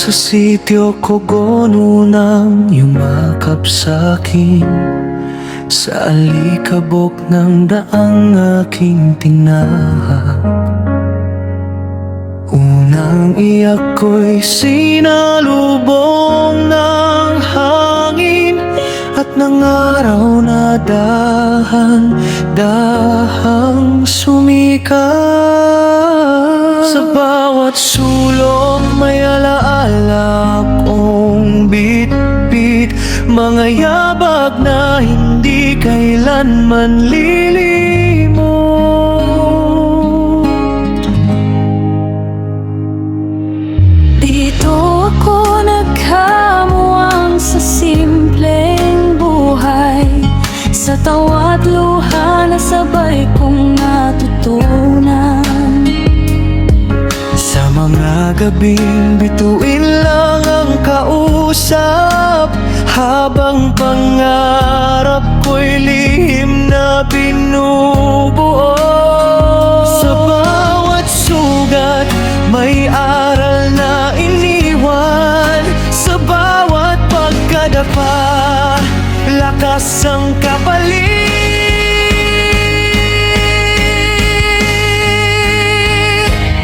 Sa sityo Kogon unang yumakap sa'kin, sa alikabok ng daang aking tinahak. Unang iyak ko'y sinalubong ng hangin at ng araw na dahan-dahang sumikat. Sa bawat sulok may alaala akong bit-bit, mga yabag na hindi kailanman lilimot. Dito ako nagkamuwang sa simpleng buhay, sa tawa't luha na sabay kong natutunan. Sa mga gabing bituin lang ang kausap, habang pangarap ko'y lihim na binubuo. Sa bawat sugat may aral na iniwan, sa bawat pagkadapa lakas ang kapalit.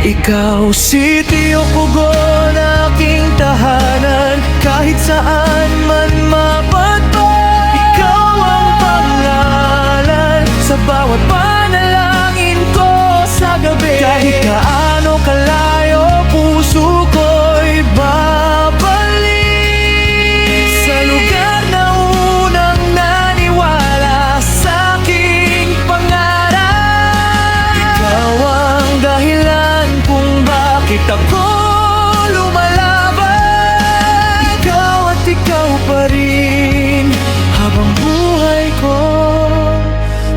Ikaw, Sitio Kogon, aking tahanan, kahit saan man mapadpad. Ikaw ang pangalan sa bawat panalangin ko sa gabi. Kahit gaano kalayo, puso ko'y babalik sa lugar na unang naniwala sa aking pangarap. Ikaw ang dahilan kung bakit ako lumalaban. Ikaw at ikaw pa rin, habang buhay ko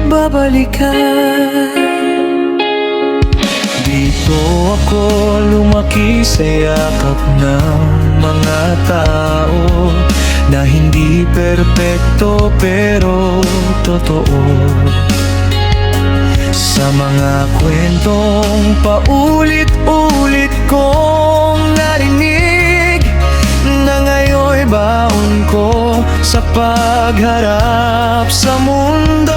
babalikan. Dito ako lumaki sa yakap ng mga tao na hindi perpekto pero totoo. Sa mga kwentong paulit-ulit kong narinig, na ngayon'y baon ko sa pagharap sa mundo.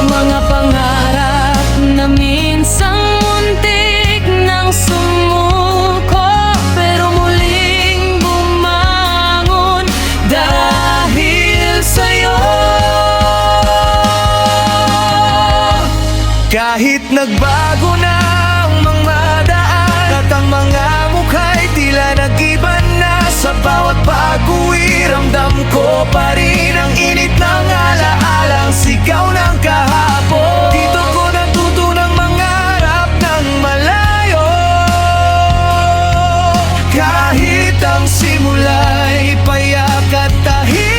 Mga pangarap na minsang muntik nang sumuko, pero muling bumangon dahil sa'yo. Kahit nagbago na ang mga daan at ang mga mukha'y tila nag-iba na, sa bawat pag-uwi ramdam ko pa rin ang init ng alaalang sigaw ng kahapon. Dito ko natutunang mangarap ng malayo, kahit ang simula'y payak at tahimik.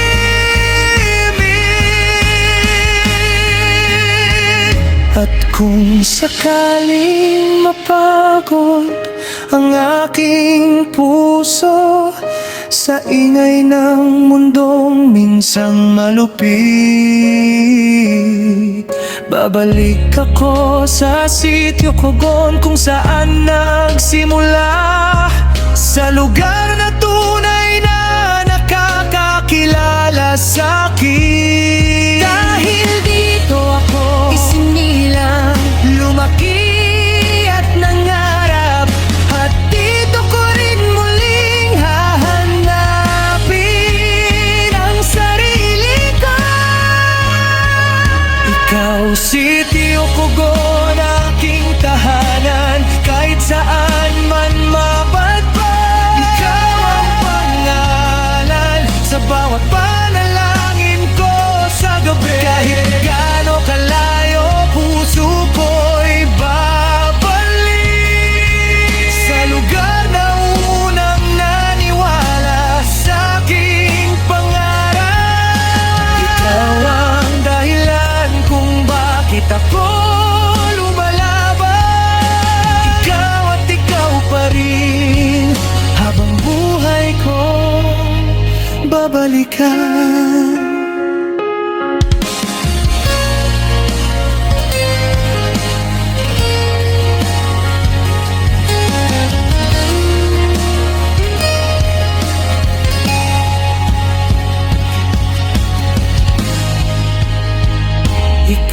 At kung sakaling mapagod ang aking puso sa ingay ng mundong minsang malupit, babalik ako sa Sitio Kogon kung saan nagsimula, sa lugar na tunay na nakakakilala sa'kin. Dahil dito ako isinilang, Lumaki at nangarap, at dito ko rin muling hahanapin ang sarili ko. Ikaw, Sitio Kogon, aking tahanan, kahit saan man mapadpad. Ikaw ang pangalan sa bawat panalangin ko sa gabi. Kahit gaano kalayo, puso ko'y babalik sa lugar na unang naniwala sa aking pangarap. Ikaw ang dahilan kung bakit ako lumalaban. Ikaw at ikaw pa rin, habang buhay ko babalikan.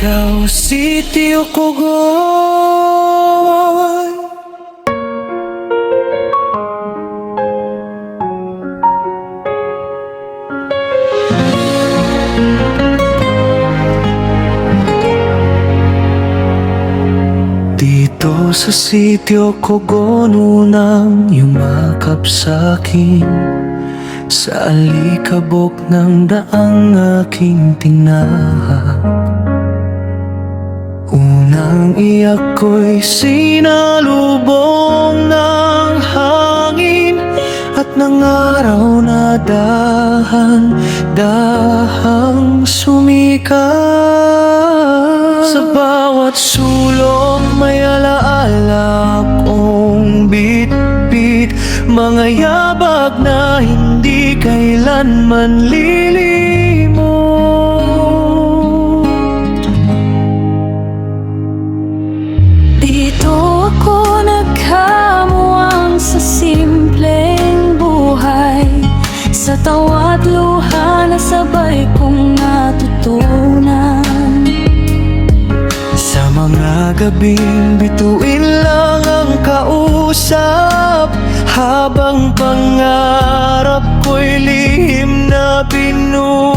Siargao City o Cogon. Dito sa sitio Cogon, unang yumakap sa'kin sa alikabok ng daang aking tinahak. Unang iyak ko'y sinalubong ng hangin at ng araw na dahan-dahang sumikat. Sa bawat sulok may alaala akong bit-bit, mga yabag na hindi kailanman lilimot. Dito ako nagkamuwang sa simpleng buhay, sa tawa't luha na sabay kong natutunan. Sa mga gabing bituin lang ang kausap, habang pangarap ko'y lihim na binubuo.